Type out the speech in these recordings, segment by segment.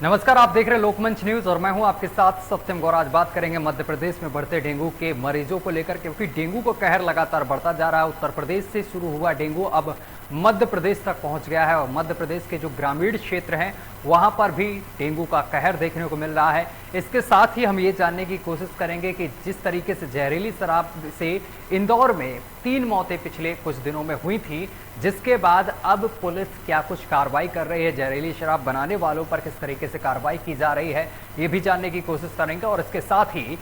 नमस्कार, आप देख रहे हैं लोकमंच न्यूज और मैं हूं आपके साथ सत्यम गौर। आज बात करेंगे मध्य प्रदेश में बढ़ते डेंगू के मरीजों को लेकर, क्योंकि डेंगू का कहर लगातार बढ़ता जा रहा है। उत्तर प्रदेश से शुरू हुआ डेंगू अब मध्य प्रदेश तक पहुंच गया है और मध्य प्रदेश के जो ग्रामीण क्षेत्र हैं वहां पर भी डेंगू का कहर देखने को मिल रहा है। इसके साथ ही हम ये जानने की कोशिश करेंगे कि जिस तरीके से जहरीली शराब से इंदौर में 3 मौतें पिछले कुछ दिनों में हुई थी, जिसके बाद अब पुलिस क्या कुछ कार्रवाई कर रही है, जहरीली शराब बनाने वालों पर किस तरीके से कार्रवाई की जा रही है, ये भी जानने की कोशिश करेंगे। और इसके साथ ही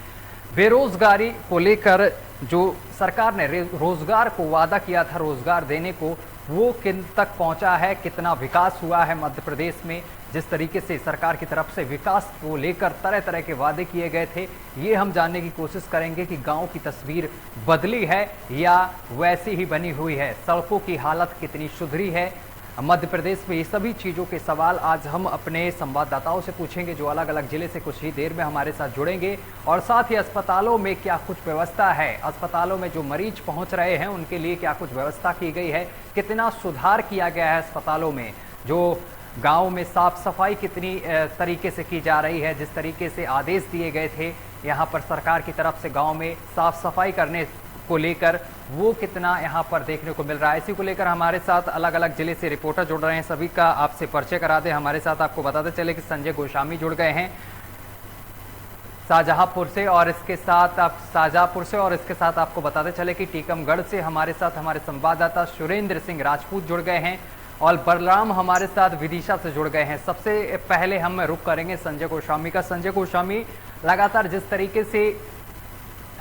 बेरोजगारी को लेकर जो सरकार ने रोजगार को वादा किया था, रोजगार देने को, वो किन तक पहुंचा है, कितना विकास हुआ है मध्य प्रदेश में। जिस तरीके से सरकार की तरफ से विकास को लेकर तरह तरह के वादे किए गए थे, ये हम जानने की कोशिश करेंगे कि गांव की तस्वीर बदली है या वैसी ही बनी हुई है, सड़कों की हालत कितनी सुधरी है मध्य प्रदेश में। ये सभी चीज़ों के सवाल आज हम अपने संवाददाताओं से पूछेंगे, जो अलग अलग जिले से कुछ ही देर में हमारे साथ जुड़ेंगे। और साथ ही अस्पतालों में क्या कुछ व्यवस्था है, अस्पतालों में जो मरीज पहुंच रहे हैं उनके लिए क्या कुछ व्यवस्था की गई है, कितना सुधार किया गया है अस्पतालों में, जो गांव में साफ सफाई कितनी तरीके से की जा रही है, जिस तरीके से आदेश दिए गए थे यहाँ पर सरकार की तरफ से गाँव में साफ सफाई करने को लेकर, वो कितना यहाँ पर देखने को मिल रहा है। इसी को लेकर हमारे साथ अलग अलग जिले से रिपोर्टर जुड़ रहे हैं, सभी का आपसे परिचय करा दें। हमारे साथ आपको बताते चले कि संजय गोस्वामी जुड़ गए हैं शाहजहांपुर से, और इसके साथ आपको बताते चले कि टीकमगढ़ से हमारे साथ हमारे संवाददाता सुरेंद्र सिंह राजपूत जुड़ गए हैं और बलराम हमारे साथ विदिशा से जुड़ गए हैं। सबसे पहले हम रुख करेंगे संजय गोस्वामी का। संजय गोस्वामी, लगातार जिस तरीके से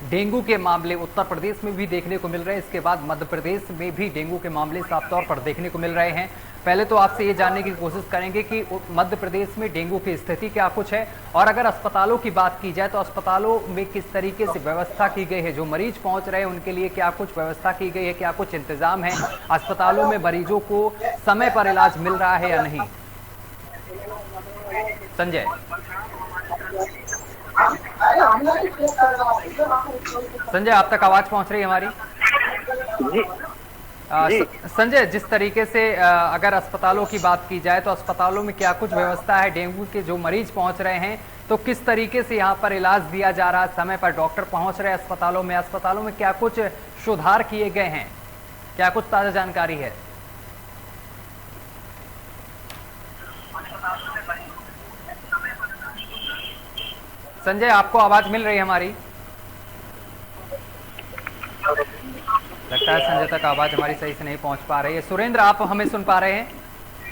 डेंगू के मामले उत्तर प्रदेश में भी देखने को मिल रहे हैं, इसके बाद मध्य प्रदेश में भी डेंगू के मामले साफ तौर पर देखने को मिल रहे हैं। पहले तो आपसे ये जानने की कोशिश करेंगे कि मध्य प्रदेश में डेंगू की स्थिति क्या कुछ है, और अगर अस्पतालों की बात की जाए तो अस्पतालों में किस तरीके से व्यवस्था की गई है, जो मरीज पहुंच रहे हैं उनके लिए क्या कुछ व्यवस्था की गई है, क्या कुछ इंतजाम है, अस्पतालों में मरीजों को समय पर इलाज मिल रहा है या नहीं। संजय आप तक आवाज पहुंच रही है हमारी? जी। संजय, जिस तरीके से अगर अस्पतालों की बात की जाए तो अस्पतालों में क्या कुछ व्यवस्था है, डेंगू के जो मरीज पहुंच रहे हैं तो किस तरीके से यहाँ पर इलाज दिया जा रहा है, समय पर डॉक्टर पहुंच रहे हैं अस्पतालों में क्या कुछ सुधार किए गए हैं, क्या कुछ ताजा जानकारी है? संजय, आपको आवाज मिल रही है हमारी? लगता है संजय तक आवाज हमारी सही से नहीं पहुंच पा रही है। सुरेंद्र, आप हमें सुन पा रहे हैं?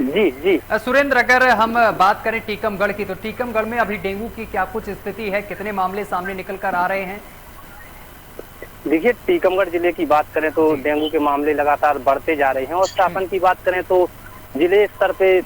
जी जी। सुरेंद्र, अगर हम बात करें टीकमगढ़ की, तो टीकमगढ़ में अभी डेंगू की क्या कुछ स्थिति है, कितने मामले सामने निकल कर आ रहे हैं? देखिए, टीकमगढ़ जिले की बात करें तो डेंगू के मामले लगातार बढ़ते जा रहे हैं, और शासन की बात करें तो जिले स्तर पे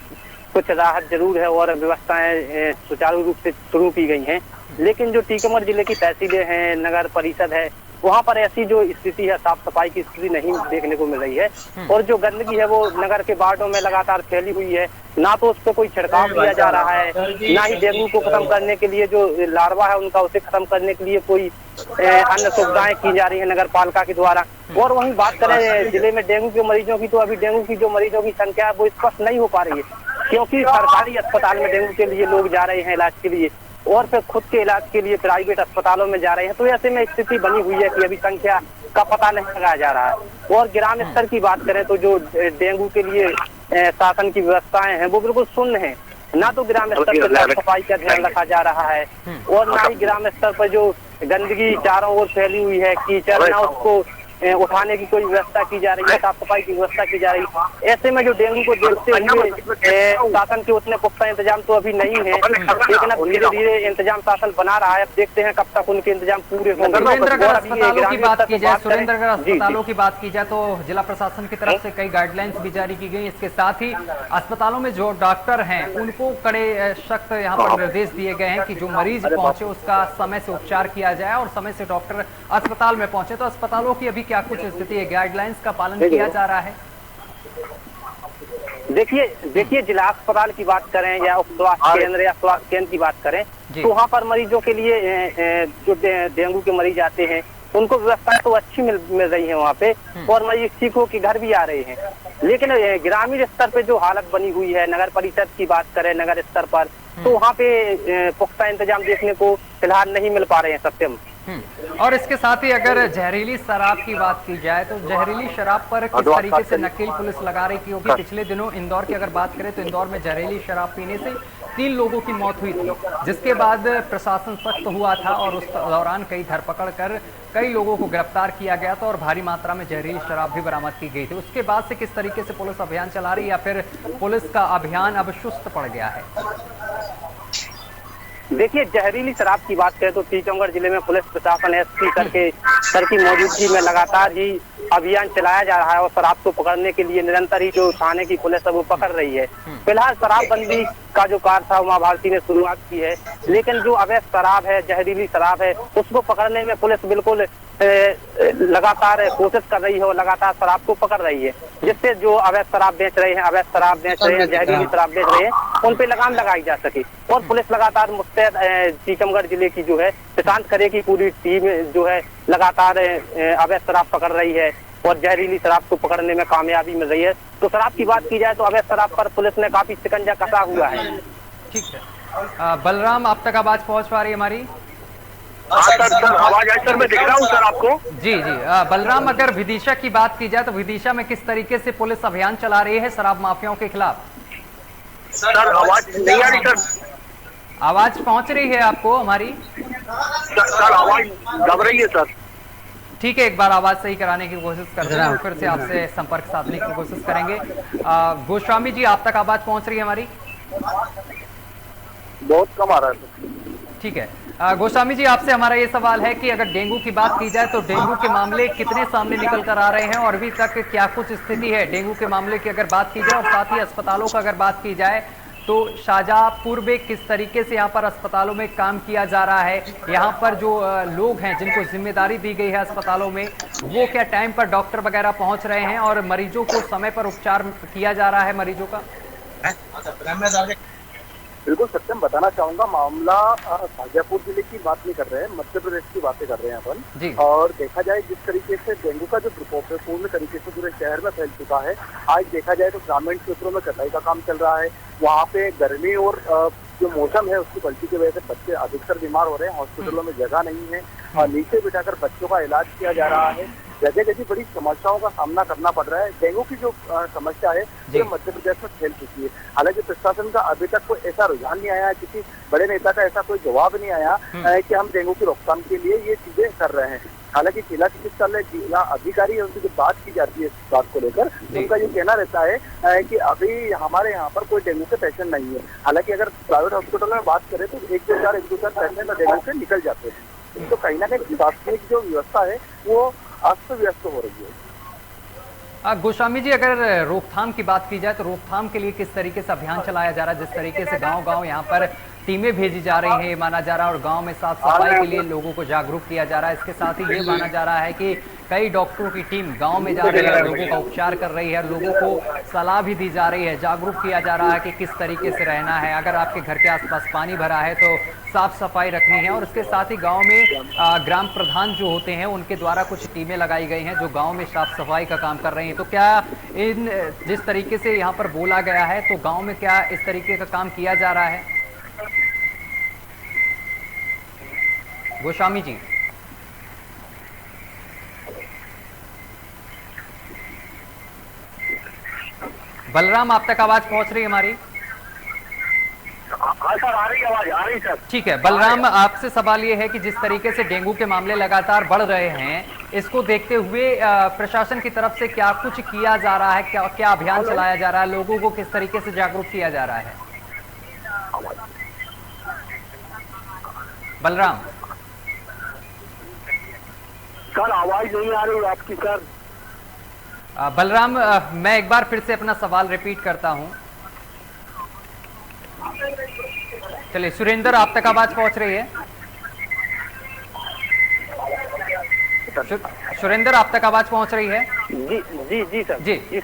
कुछ राहत जरूर है और व्यवस्थाएं सुचारू रूप से शुरू की गई हैं। लेकिन जो टीकमगढ़ जिले की तहसीलें हैं, नगर परिषद है, वहाँ पर ऐसी जो स्थिति है, साफ सफाई की स्थिति नहीं देखने को मिल रही है, और जो गंदगी है वो नगर के वार्डों में लगातार फैली हुई है। ना तो उस पर कोई छिड़काव किया जा रहा है, ना ही डेंगू को खत्म करने के लिए जो लार्वा है उनका, उसे खत्म करने के लिए कोई अन्य सुविधाएं की जा रही है नगर पालिका के द्वारा। और वहीं बात करें जिले में डेंगू के मरीजों की, तो अभी डेंगू की जो मरीजों की संख्या है वो स्पष्ट नहीं हो पा रही है, क्योंकि सरकारी अस्पताल में डेंगू के लिए लोग जा रहे हैं इलाज के लिए, और फिर खुद के इलाज के लिए प्राइवेट अस्पतालों में जा रहे हैं। तो ऐसे में स्थिति बनी हुई है कि अभी संख्या का पता नहीं लगाया जा रहा है। और ग्राम स्तर की बात करें तो जो डेंगू के लिए शासन की व्यवस्थाएं हैं वो बिल्कुल शून्य है। ना तो ग्राम स्तर पर साफ सफाई का ध्यान रखा जा रहा है, और ना ही ग्राम स्तर पर जो गंदगी चारों ओर फैली हुई है, कीचड़, ना उसको उठाने की कोई व्यवस्था की जा रही है, साफ सफाई की व्यवस्था की जा रही है। ऐसे में जो डेंगू को देखते हुए शासन के उतने पुख्ता इंतजाम तो अभी नहीं है, लेकिन अब धीरे धीरे इंतजाम शासन बना रहा है। अब देखते हैं कब तक उनके इंतजाम पूरे होंगे। सुरेंद्र, अगर अस्पतालों की बात की जाए तो जिला प्रशासन की तरफ से कई गाइडलाइंस भी जारी की गई। इसके साथ ही अस्पतालों में जो डॉक्टर हैं उनको कड़े सख्त यहाँ पर निर्देश दिए गए हैं कि जो मरीज पहुंचे उसका समय से उपचार किया जाए और समय से डॉक्टर अस्पताल में पहुंचे। तो अस्पतालों की अभी क्या कुछ स्थिति है, गाइडलाइंस का पालन किया जा रहा है? देखिए जिला अस्पताल की बात करें या उप स्वास्थ्य केंद्र या स्वास्थ्य केंद्र की बात करें तो वहाँ पर मरीजों के लिए जो डेंगू के मरीज आते हैं उनको व्यवस्थाएं तो अच्छी मिल रही है वहाँ पे, और मरीज ठीक हो के घर भी आ रहे हैं। लेकिन ग्रामीण स्तर पे जो हालत बनी हुई है, नगर परिषद की बात करें नगर स्तर पर, तो वहाँ पे पुख्ता इंतजाम देखने को फिलहाल नहीं मिल पा रहे हैं सत्यम। और इसके साथ ही अगर जहरीली शराब की बात की जाए तो जहरीली शराब पर किस तरीके से नकेल पुलिस लगा रही, क्योंकि पिछले दिनों इंदौर की अगर बात करें तो इंदौर में जहरीली शराब पीने से 3 लोगों की मौत हुई थी, जिसके बाद प्रशासन सख्त हुआ था और उस दौरान कई धरपकड़ कर कई लोगों को गिरफ्तार किया गया था और भारी मात्रा में जहरीली शराब भी बरामद की गई थी। उसके बाद से किस तरीके से पुलिस अभियान चला रही है या फिर पुलिस का अभियान अब सुस्त पड़ गया है? देखिए, जहरीली शराब की बात करें तो टीकमगढ़ जिले में पुलिस प्रशासन एसपी सर की मौजूदगी में लगातार ही अभियान चलाया जा रहा है और शराब को पकड़ने के लिए निरंतर ही जो थाने की पुलिस है वो पकड़ रही है। फिलहाल शराबबंदी का जो कार्य था उमा भारती ने शुरुआत की है, लेकिन जो अवैध शराब है, जहरीली शराब है, उसको पकड़ने में पुलिस बिल्कुल लगातार कोशिश कर रही है और लगातार शराब को पकड़ रही है, जिससे जो अवैध शराब बेच रहे हैं, जहरीली शराब बेच रहे हैं, उन पे लगाम लगाई जा सके। और पुलिस लगातार मुस्तैद टीकमगढ़ जिले की जो है प्रशांत खरे की पूरी टीम जो है लगातार अवैध शराब पकड़ रही है और जहरीली शराब को पकड़ने में कामयाबी मिल रही है। तो शराब की बात की जाए तो अवैध शराब पर पुलिस ने काफी शिकंजा कसा हुआ है। ठीक है, बलराम आप तक आवाज पहुंच पा रही है हमारी? सर आवाज आई सर, मैं दिख रहा हूँ सर आपको। जी जी, बलराम अगर विदिशा की बात की जाए तो विदिशा में किस तरीके से पुलिस अभियान चला रही है शराब माफियाओं के खिलाफ? सर आवाज नहीं आ रही सर। आवाज पहुंच रही है आपको हमारी? सर आवाज दब रही है सर। ठीक है, एक बार आवाज सही कराने की कोशिश करते हैं, फिर से आपसे संपर्क साधने की कोशिश करेंगे। गोस्वामी जी आप तक आवाज पहुंच रही है हमारी? बहुत कम आ रहा है। ठीक है, गोस्वामी जी आपसे हमारा ये सवाल है कि अगर डेंगू की बात की जाए तो डेंगू के मामले कितने सामने निकल कर आ रहे हैं और अभी तक क्या कुछ स्थिति है डेंगू के मामले की अगर बात की जाए, और साथ ही अस्पतालों का अगर बात की जाए तो शाहजहांपुर में किस तरीके से यहाँ पर अस्पतालों में काम किया जा रहा है, यहाँ पर जो लोग हैं जिनको जिम्मेदारी दी गई है अस्पतालों में, वो क्या टाइम पर डॉक्टर वगैरह पहुंच रहे हैं और मरीजों को समय पर उपचार किया जा रहा है मरीजों का? बिल्कुल सत्यम बताना चाहूंगा, मामला शाहजहांपुर जिले की बात नहीं कर रहे हैं, मध्य प्रदेश की बातें कर रहे हैं अपन। और देखा जाए जिस तरीके से डेंगू का जो प्रकोप है पूर्ण तरीके से पूरे शहर में फैल चुका है, आज देखा जाए तो ग्रामीण क्षेत्रों में कटाई का काम चल रहा है। वहाँ पे गर्मी और जो मौसम है उसकी पलटी की वजह से बच्चे अधिकतर बीमार हो रहे हैं, हॉस्पिटलों में जगह नहीं है और नीचे बिठाकर बच्चों का इलाज किया जा रहा है। जगह जगह बड़ी समस्याओं का सामना करना पड़ रहा है। डेंगू की जो समस्या है वो मध्य प्रदेश में फैल चुकी है। हालांकि प्रशासन का अभी तक कोई ऐसा रुझान नहीं आया, किसी बड़े नेता का ऐसा कोई जवाब नहीं आया कि हम डेंगू की रोकथाम के लिए ये चीजें कर रहे हैं। हालांकि जिला चिकित्सालय जिला अधिकारी है, उनसे जो बात की जाती है इस बात को लेकर, उनका ये कहना रहता है कि अभी हमारे यहाँ पर कोई डेंगू के पेशेंट नहीं है। हालांकि अगर प्राइवेट हॉस्पिटल में बात करें तो एक दो चार पेशेंट डेंगू से निकल जाते हैं। तो कहीं ना कहीं शासकीय जो व्यवस्था है वो अस्त व्यस्त हो रही है। गोस्वामी जी अगर रोकथाम की बात की जाए तो रोकथाम के लिए किस तरीके से अभियान चलाया जा रहा है? जिस तरीके से गांव-गांव यहाँ पर टीमें भेजी जा रही हैं माना जा रहा है और गांव में साफ सफाई के लिए लोगों को जागरूक किया जा रहा है, इसके साथ ही ये माना जा रहा है कि कई डॉक्टरों की टीम गांव में जा रही है, लोगों का उपचार कर रही है, लोगों को सलाह भी दी जा रही है, जागरूक किया जा रहा है कि किस तरीके से रहना है, अगर आपके घर के आसपास पानी भरा है तो साफ सफाई रखनी है। और इसके साथ ही गांव में ग्राम प्रधान जो होते हैं उनके द्वारा कुछ टीमें लगाई गई हैं जो गांव में साफ सफाई का काम कर रही हैं। तो क्या इन जिस तरीके से यहाँ पर बोला गया है तो गांव में क्या इस तरीके का काम किया जा रहा है? गोस्वामी जी बलराम आप तक आवाज पहुंच रही है हमारी? हाँ सर आ रही आवाज, आ रही सर। ठीक है, बलराम आपसे सवाल ये है कि जिस तरीके से डेंगू के मामले लगातार बढ़ रहे हैं, इसको देखते हुए प्रशासन की तरफ से क्या कुछ किया जा रहा है, क्या अभियान चलाया जा रहा है, लोगों को किस तरीके से जागरूक किया जा रहा है? बलराम सर आवाज नहीं आ रही आपकी सर। बलराम मैं एक बार फिर से अपना सवाल रिपीट करता हूं। चलिए सुरेंद्र आप तक आवाज पहुंच रही है? सुरेंद्र आप तक आवाज पहुंच रही है? जी सर। जी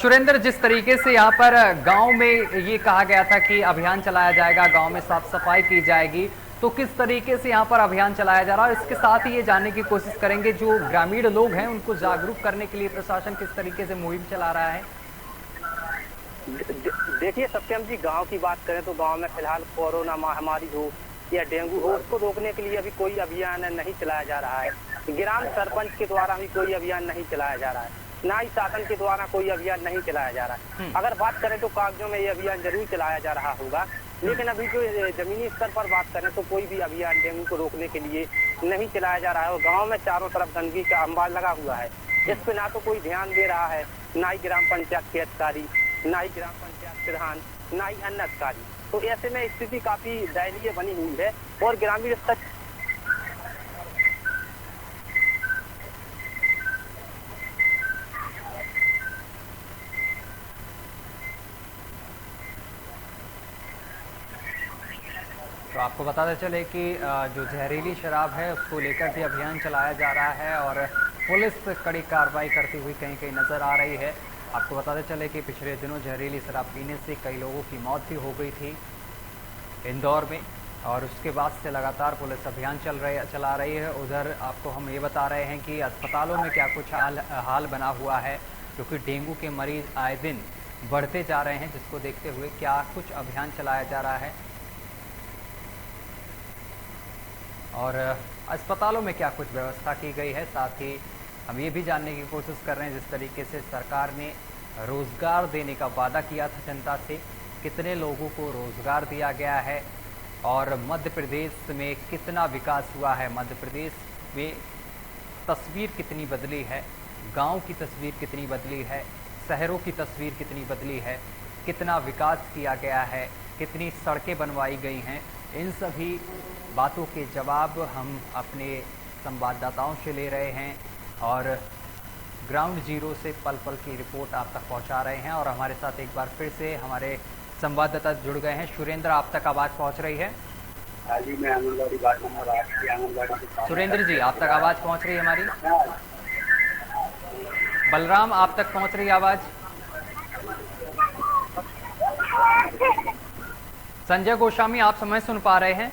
सुरेंद्र, जिस तरीके से यहाँ पर गांव में ये कहा गया था कि अभियान चलाया जाएगा, गांव में साफ सफाई की जाएगी, तो किस तरीके से यहाँ पर अभियान चलाया जा रहा है। इसके साथ ही ये जानने की कोशिश करेंगे जो ग्रामीण लोग हैं उनको जागरूक करने के लिए प्रशासन किस तरीके से मुहिम चला रहा है। देखिए सत्यम जी, गांव की बात करें तो गांव में फिलहाल कोरोना महामारी हो या डेंगू हो, उसको रोकने के लिए अभी कोई अभियान नहीं चलाया जा रहा है। ग्राम सरपंच के द्वारा भी कोई अभियान नहीं चलाया जा रहा है, ना ही शासन के द्वारा कोई अभियान नहीं चलाया जा रहा है। अगर बात करें तो कागजों में ये अभियान जरूर चलाया जा रहा होगा, लेकिन अभी जो जमीनी स्तर पर बात करें तो कोई भी अभियान डेंगू को रोकने के लिए नहीं चलाया जा रहा है। और गाँव में चारों तरफ गंदगी का अंबार लगा हुआ है, इस पे ना तो कोई ध्यान दे रहा है, ना ही ग्राम पंचायत के अधिकारी, ना ही ग्राम पंचायत प्रधान, ना ही अन्य अधिकारी। तो ऐसे में स्थिति काफी दयनीय बनी हुई है और ग्रामीण स्तर तो आपको बताते चले कि जो जहरीली शराब है उसको लेकर भी अभियान चलाया जा रहा है और पुलिस कड़ी कार्रवाई करती हुई कहीं कहीं नजर आ रही है। आपको बताते चले कि पिछले दिनों जहरीली शराब पीने से कई लोगों की मौत भी हो गई थी इंदौर में, और उसके बाद से लगातार पुलिस अभियान चला रही है। उधर आपको हम ये बता रहे हैं कि अस्पतालों में क्या कुछ हाल बना हुआ है, क्योंकि डेंगू के मरीज आए दिन बढ़ते जा रहे हैं, जिसको देखते हुए क्या कुछ अभियान चलाया जा रहा है और अस्पतालों में क्या कुछ व्यवस्था की गई है। साथ ही हम ये भी जानने की कोशिश कर रहे हैं जिस तरीके से सरकार ने रोज़गार देने का वादा किया था जनता से, कितने लोगों को रोज़गार दिया गया है और मध्य प्रदेश में कितना विकास हुआ है, मध्य प्रदेश में तस्वीर कितनी बदली है, गांव की तस्वीर कितनी बदली है, शहरों की तस्वीर कितनी बदली है, कितना विकास किया गया है, कितनी सड़कें बनवाई गई हैं। इन सभी बातों के जवाब हम अपने संवाददाताओं से ले रहे हैं और ग्राउंड जीरो से पल पल की रिपोर्ट आप तक पहुंचा रहे हैं। और हमारे साथ एक बार फिर से हमारे संवाददाता जुड़ गए हैं। सुरेंद्र, आप तक आवाज़ पहुंच रही है? हाँ जी, मैं आंगनबाड़ी वार्ड नंबर 8 की आंगनबाड़ी। सुरेंद्र जी, आप तक आवाज़ पहुंच रही है हमारी? बलराम, आप तक पहुंच रही है आवाज़? संजय गोस्वामी, आप समय सुन पा रहे हैं?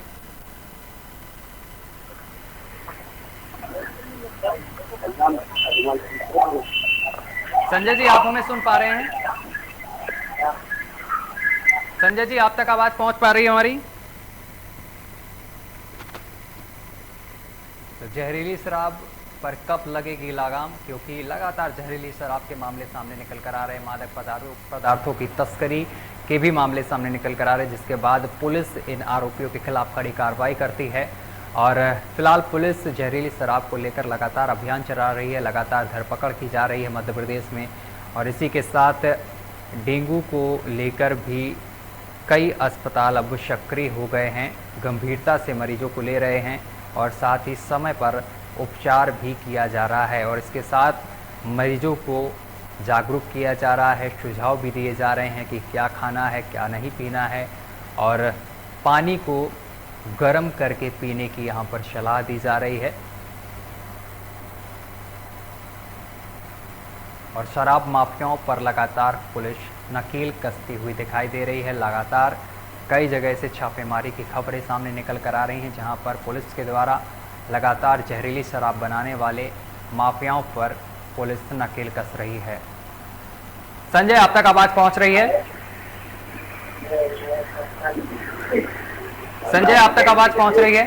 संजय जी, आप हमें सुन पा रहे हैं? संजय जी, आप तक आवाज पहुंच पा रही है हमारी? तो जहरीली शराब पर कब लगेगी लगाम, क्योंकि लगातार जहरीली शराब के मामले सामने निकल कर आ रहे हैं, मादक पदार्थों की तस्करी के भी मामले सामने निकल कर आ रहे हैं, जिसके बाद पुलिस इन आरोपियों के खिलाफ कड़ी कार्रवाई करती है। और फिलहाल पुलिस जहरीली शराब को लेकर लगातार अभियान चला रही है, लगातार धरपकड़ की जा रही है मध्य प्रदेश में। और इसी के साथ डेंगू को लेकर भी कई अस्पताल अब सक्रिय हो गए हैं, गंभीरता से मरीजों को ले रहे हैं और साथ ही समय पर उपचार भी किया जा रहा है। और इसके साथ मरीजों को जागरूक किया जा रहा है, सुझाव भी दिए जा रहे हैं कि क्या खाना है, क्या नहीं पीना है, और पानी को गर्म करके पीने की यहाँ पर सलाह दी जा रही है। और शराब माफियाओं पर लगातार पुलिस नकेल कसती हुई दिखाई दे रही है। लगातार कई जगह से छापेमारी की खबरें सामने निकल कर आ रही हैं, जहां पर पुलिस के द्वारा लगातार जहरीली शराब बनाने वाले माफियाओं पर पुलिस नकेल कस रही है। संजय, आप तक आवाज पहुंच रही है? संजय, आप तक आवाज पहुंच रही है?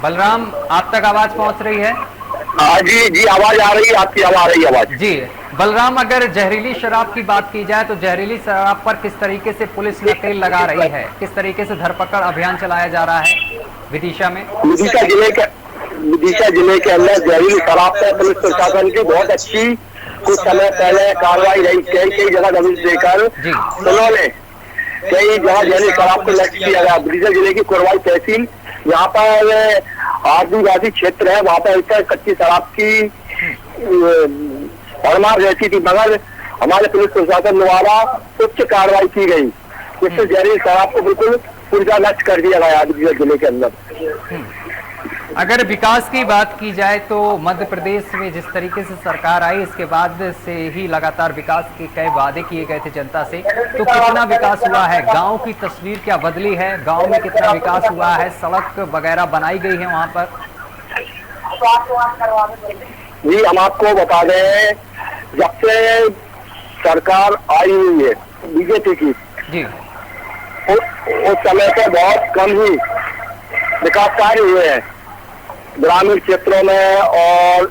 बलराम, आप तक आवाज पहुंच रही है? हाँ जी जी, आवाज आ रही है, आपकी आवाज आ रही है आवाज जी। बलराम, अगर जहरीली शराब की बात की जाए तो जहरीली शराब पर किस तरीके से पुलिस नकेल लगा रही है, किस तरीके से धरपकड़ अभियान चलाया जा रहा है विदिशा में? विदिशा जिले के अंदर जहरीली शराब पर पुलिस प्रशासन की बहुत अच्छी कुछ समय पहले कार्रवाई रही। कई जगह दबिश देकर उन्होंने कई जगह जहरीली शराब को लक्ष्य किया गया। विदिशा जिले की कोरवाई तहसील, यहाँ पर आदिवासी क्षेत्र है, वहाँ पर कच्ची शराब की भरमार रहती थी, मगर हमारे पुलिस प्रशासन द्वारा उच्च कार्रवाई की गई, जिससे जहरीली शराब को बिल्कुल पूरा नष्ट कर दिया गया विदिशा जिले के अंदर। अगर विकास की बात की जाए तो मध्य प्रदेश में जिस तरीके से सरकार आई इसके बाद से ही लगातार विकास के कई वादे किए गए थे जनता से, तो कितना विकास हुआ है? गांव की तस्वीर क्या बदली है? गांव में कितना विकास हुआ है? सड़क वगैरह बनाई गई है वहां पर? जी हम आपको बता दें, जब से सरकार आई हुई है बीजेपी की जी, उस समय से बहुत कम ही विकास कार्य हुए हैं ग्रामीण क्षेत्रों में और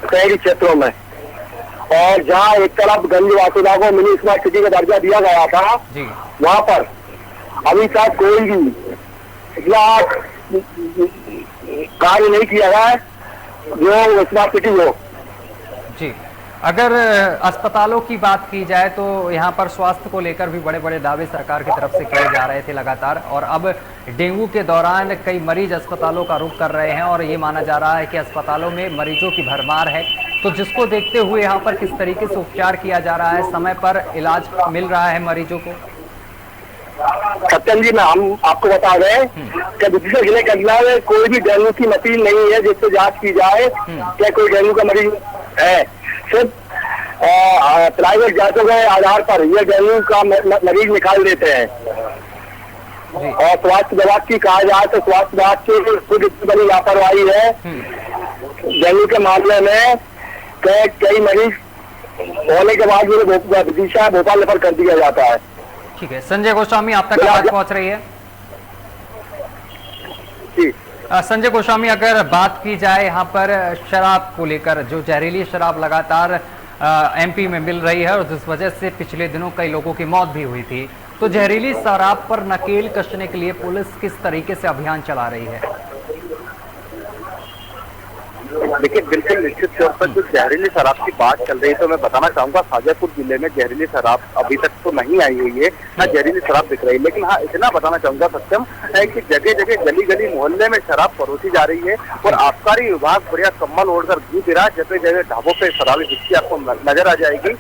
शहरी क्षेत्रों में। और जहां एक तरफ गंज वासुदा को मिनी स्मार्ट सिटी का दर्जा दिया गया था, वहां पर अभी तक कोई भी कार्य नहीं किया गया है जो स्मार्ट सिटी हो। जी, अगर अस्पतालों की बात की जाए तो यहाँ पर स्वास्थ्य को लेकर भी बड़े बड़े दावे सरकार की तरफ से किए जा रहे थे लगातार, और अब डेंगू के दौरान कई मरीज अस्पतालों का रुख कर रहे हैं और ये माना जा रहा है कि अस्पतालों में मरीजों की भरमार है। तो जिसको देखते हुए यहाँ पर किस तरीके से उपचार किया जा रहा है, समय पर इलाज मिल रहा है मरीजों को? सत्यम जी, मैं हम आपको बता दें कि दूसरे जिले के अंदर में कोई भी डेंगू की मशीन नहीं है जिससे जांच की जाए क्या कोई डेंगू का मरीज है। सिर्फ प्राइवेट जांचों के आधार पर ये डेंगू का मरीज निकाल देते हैं। और स्वास्थ्य विभाग की कहा जाए तो स्वास्थ्य विभाग की खुद इतनी बड़ी लापरवाही है डेंगू के मामले में, कई मरीज होने के बाद विदिशा भोपाल रेफर कर दिया जाता है। ठीक है, संजय गोस्वामी आप तक आवाज पहुंच रही है? संजय गोस्वामी, अगर बात की जाए यहाँ पर शराब को लेकर, जो जहरीली शराब लगातार एमपी में मिल रही है और जिस वजह से पिछले दिनों कई लोगों की मौत भी हुई थी, तो जहरीली शराब पर नकेल कसने के लिए पुलिस किस तरीके से अभियान चला रही है? देखिए, बिल्कुल निश्चित तौर पर जो जहरीली शराब की बात चल रही है तो मैं बताना चाहूंगा शाजापुर जिले में जहरीली शराब अभी तक तो नहीं आई हुई है, ना जहरीली शराब दिख रही है। लेकिन हाँ, इतना बताना चाहूंगा सत्यम है कि जगह जगह गली गली मोहल्ले में शराब परोसी जा रही है और आबकारी विभाग बढ़िया कम्बल ओढ़कर घूम रहा है। जगह जगह ढाबों पे शराबी बिस्की आपको नजर आ जाएगी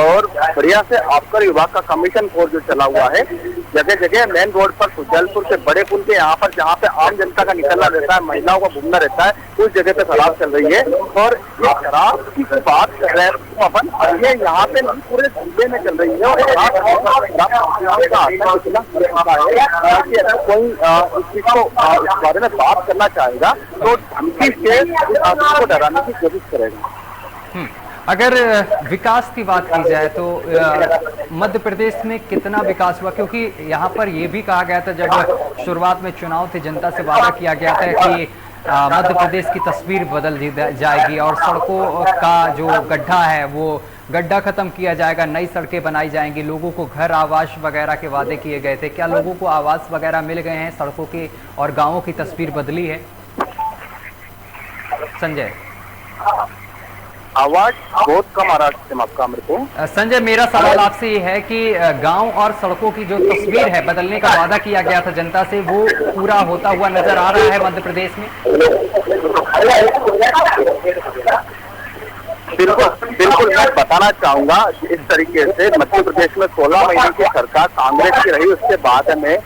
और बढ़िया से आबकारी विभाग का कमीशन फोर्स जो चला हुआ है जगह जगह मेन रोड पर सुजलपुर से बड़े पुल के यहाँ पर जहाँ पे आम जनता का निकलना रहता है, महिलाओं का घूमना रहता है, उस जगह पे शराब चल रही है। और ये शराब की बात कर रहे हैं अपन, ये यहाँ पे पूरे जिले में चल रही है और कोई इस चीज को इस बारे में बात करना चाहेगा तो धमकी से इस आदमी को डराने की कोशिश करेगा। अगर विकास की बात की जाए तो मध्य प्रदेश में कितना विकास हुआ? क्योंकि यहाँ पर यह भी कहा गया था जब शुरुआत में चुनाव थे, जनता से वादा किया गया था कि मध्य प्रदेश की तस्वीर बदल दी जाएगी और सड़कों का जो गड्ढा है वो गड्ढा खत्म किया जाएगा, नई सड़कें बनाई जाएंगी, लोगों को घर आवास वगैरह के वादे किए गए थे। क्या लोगों को आवास वगैरह मिल गए हैं? सड़कों की और गांवों की तस्वीर बदली है? संजय, आवाज बहुत कम आ रहा है आपका मेरे को। संजय, मेरा सवाल आपसे ये है कि गांव और सड़कों की जो तस्वीर है बदलने का वादा किया गया था जनता से, वो पूरा होता हुआ नजर आ रहा है मध्य प्रदेश में? बिल्कुल मैं बताना चाहूंगा इस तरीके से मध्य प्रदेश में 16 महीने की सरकार कांग्रेस की रही, उसके बाद में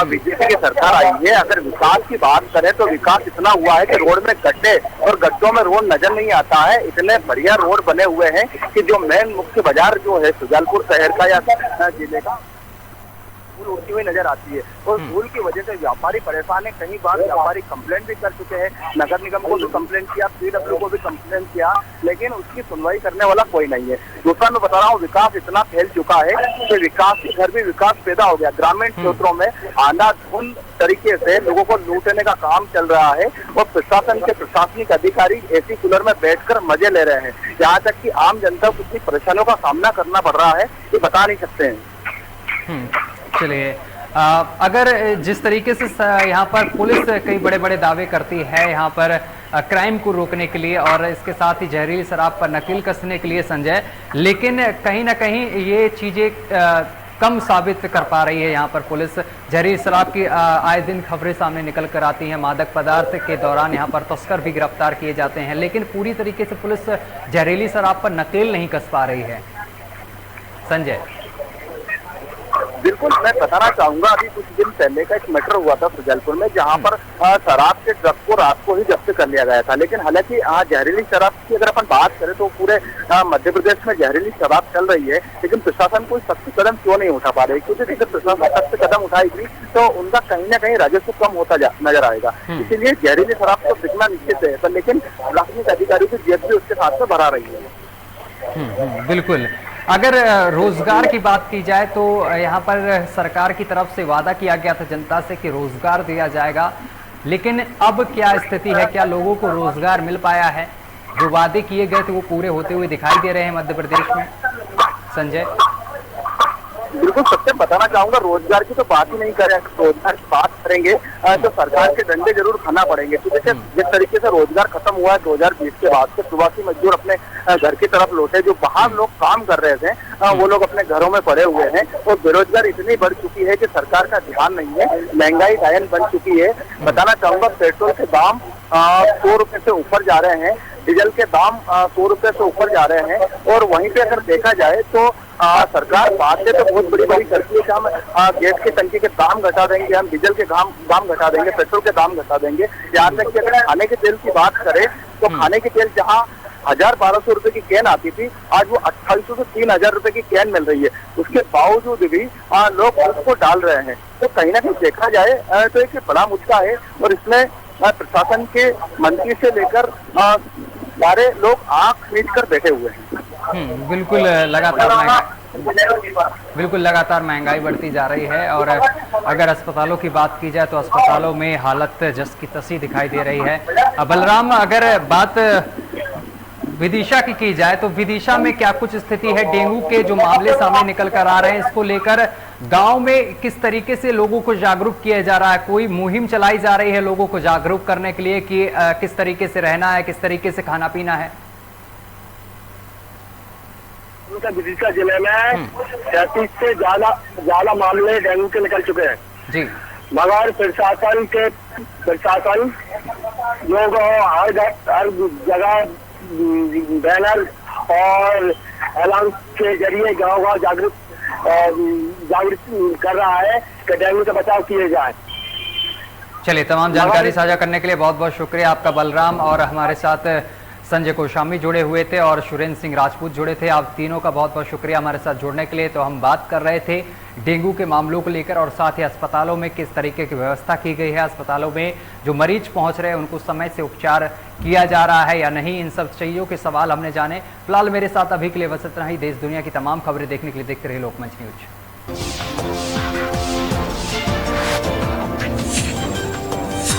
बीजेपी की सरकार आई है। अगर विकास की बात करें तो विकास इतना हुआ है कि रोड में गड्ढे और गड्ढों में रोड नजर नहीं आता है। इतने बढ़िया रोड बने हुए हैं कि जो मेन मुख्य बाजार जो है सुजालपुर शहर का या जिले का धूल उड़ती हुई नजर आती है और धूल की वजह से व्यापारी परेशान है। कई बार व्यापारी कंप्लेंट भी कर चुके हैं, नगर निगम को भी कंप्लेंट किया, पीडब्ल्यू को भी कंप्लेंट किया, लेकिन उसकी सुनवाई करने वाला कोई नहीं है। दूसरा मैं बता रहा हूँ, विकास इतना फैल चुका है कि विकास के घर भी विकास पैदा हो गया। ग्रामीण क्षेत्रों में अंधाधुंध तरीके से लोगों को लूटने का काम चल रहा है और प्रशासन के प्रशासनिक अधिकारी एसी कूलर में बैठकर मजे ले रहे हैं। यहाँ तक कि आम जनता को कितनी परेशानियों का सामना करना पड़ रहा है ये बता नहीं सकते हैं। चलिए, अगर जिस तरीके से यहाँ पर पुलिस कई बड़े बड़े दावे करती है यहाँ पर क्राइम को रोकने के लिए और इसके साथ ही जहरीली शराब पर नकेल कसने के लिए संजय, लेकिन कहीं ना कहीं ये चीजें कम साबित कर पा रही है यहाँ पर पुलिस। जहरीली शराब की आए दिन खबरें सामने निकल कर आती हैं, मादक पदार्थ के दौरान यहाँ पर तस्कर भी गिरफ्तार किए जाते हैं, लेकिन पूरी तरीके से पुलिस जहरीली शराब पर नकेल नहीं कस पा रही है। संजय, बिल्कुल, मैं बताना चाहूंगा, अभी कुछ दिन पहले का एक मैटर हुआ था सुजालपुर में, जहां पर शराब के ट्रक को रात को ही जब्त कर लिया गया था। लेकिन हालांकि जहरीली शराब की अगर अपन बात करें तो पूरे मध्य प्रदेश में जहरीली शराब चल रही है, लेकिन प्रशासन कोई सख्त कदम क्यों नहीं उठा पा रही? क्योंकि अगर प्रशासन सख्त कदम उठाएगी तो उनका कहीं ना कहीं राजस्व कम होता नजर आएगा। इसीलिए जहरीली शराब को बिकना निश्चित है, लेकिन प्रशासनिक अधिकारियों की जेब भी उसके साथ में भरा रही है। बिल्कुल। अगर रोजगार की बात की जाए तो यहाँ पर सरकार की तरफ से वादा किया गया था जनता से कि रोजगार दिया जाएगा, लेकिन अब क्या स्थिति है? क्या लोगों को रोजगार मिल पाया है? जो वादे किए गए थे वो पूरे होते हुए दिखाई दे रहे हैं मध्य प्रदेश में? संजय, बिल्कुल सत्यम बताना चाहूंगा, रोजगार की तो बात ही नहीं करें, रोजगार की बात करेंगे तो सरकार के डंडे जरूर खाना पड़ेंगे। क्योंकि जिस तरीके से रोजगार खत्म हुआ है 2020 के बाद से, प्रवासी मजदूर अपने घर की तरफ लौटे, जो बाहर लोग काम कर रहे थे वो लोग अपने घरों में पड़े हुए हैं, और बेरोजगारी इतनी बढ़ चुकी है कि सरकार का ध्यान नहीं है, महंगाई डायन बन चुकी है। बताना चाहूंगा, पेट्रोल के दाम 100 रुपए से ऊपर जा रहे हैं, डीजल के दाम 100 रुपए से ऊपर जा रहे हैं, और वहीं पे अगर देखा जाए तो सरकार बातें तो बहुत बड़ी बड़ी करती है कि हम गैस की टंकी के दाम घटा देंगे, हम डीजल के दाम घटा देंगे, पेट्रोल के दाम घटा देंगे। यहाँ तक कि अगर खाने के तेल की बात करें तो खाने के तेल जहाँ 1000-1200 रुपए की कैन आती थी, आज वो 2800 से 3000 रुपए की कैन मिल रही है। उसके बावजूद भी लोग उसको डाल रहे हैं। तो कहीं ना कहीं देखा जाए तो एक बड़ा मुद्दा है, और इसमें प्रशासन के मंत्री से लेकर सारे लोग आंख मीच कर बैठे हुए हैं। बिल्कुल लगातार महंगाई बढ़ती जा रही है। और अगर अस्पतालों की बात की जाए तो अस्पतालों में हालत जस की तसी दिखाई दे रही है। बलराम, अगर बात विदिशा की जाए तो विदिशा में क्या कुछ स्थिति है? डेंगू के जो मामले सामने निकल कर आ रहे हैं, इसको लेकर गांव में किस तरीके से लोगों को जागरूक किया जा रहा है? कोई मुहिम चलाई जा रही है लोगों को जागरूक करने के लिए कि किस तरीके से रहना है, किस तरीके से खाना पीना है? विदिशा जिले में 33 से ज्यादा मामले डेंगू के निकल चुके हैं जी, मगर प्रशासन लोग हर जगह बैनर और ऐलान के जरिए गाँव जागरूक कर रहा है कि डेंगू से बचाव किए जाए। चलिए, तमाम जानकारी साझा करने के लिए बहुत बहुत शुक्रिया आपका बलराम। और हमारे साथ संजय कोशामी जुड़े हुए थे और सुरेंद्र सिंह राजपूत जुड़े थे। आप तीनों का बहुत बहुत शुक्रिया हमारे साथ जुड़ने के लिए। तो हम बात कर रहे थे डेंगू के मामलों को लेकर और साथ ही अस्पतालों में किस तरीके की व्यवस्था की गई है, अस्पतालों में जो मरीज पहुंच रहे हैं उनको समय से उपचार किया जा रहा है या नहीं, इन सब चीज़ों के सवाल हमने जाने। फिलहाल मेरे साथ अभी के लिए बस इतना ही। देश दुनिया की तमाम खबरें देखने के लिए देखते रहिए लोकमंच न्यूज।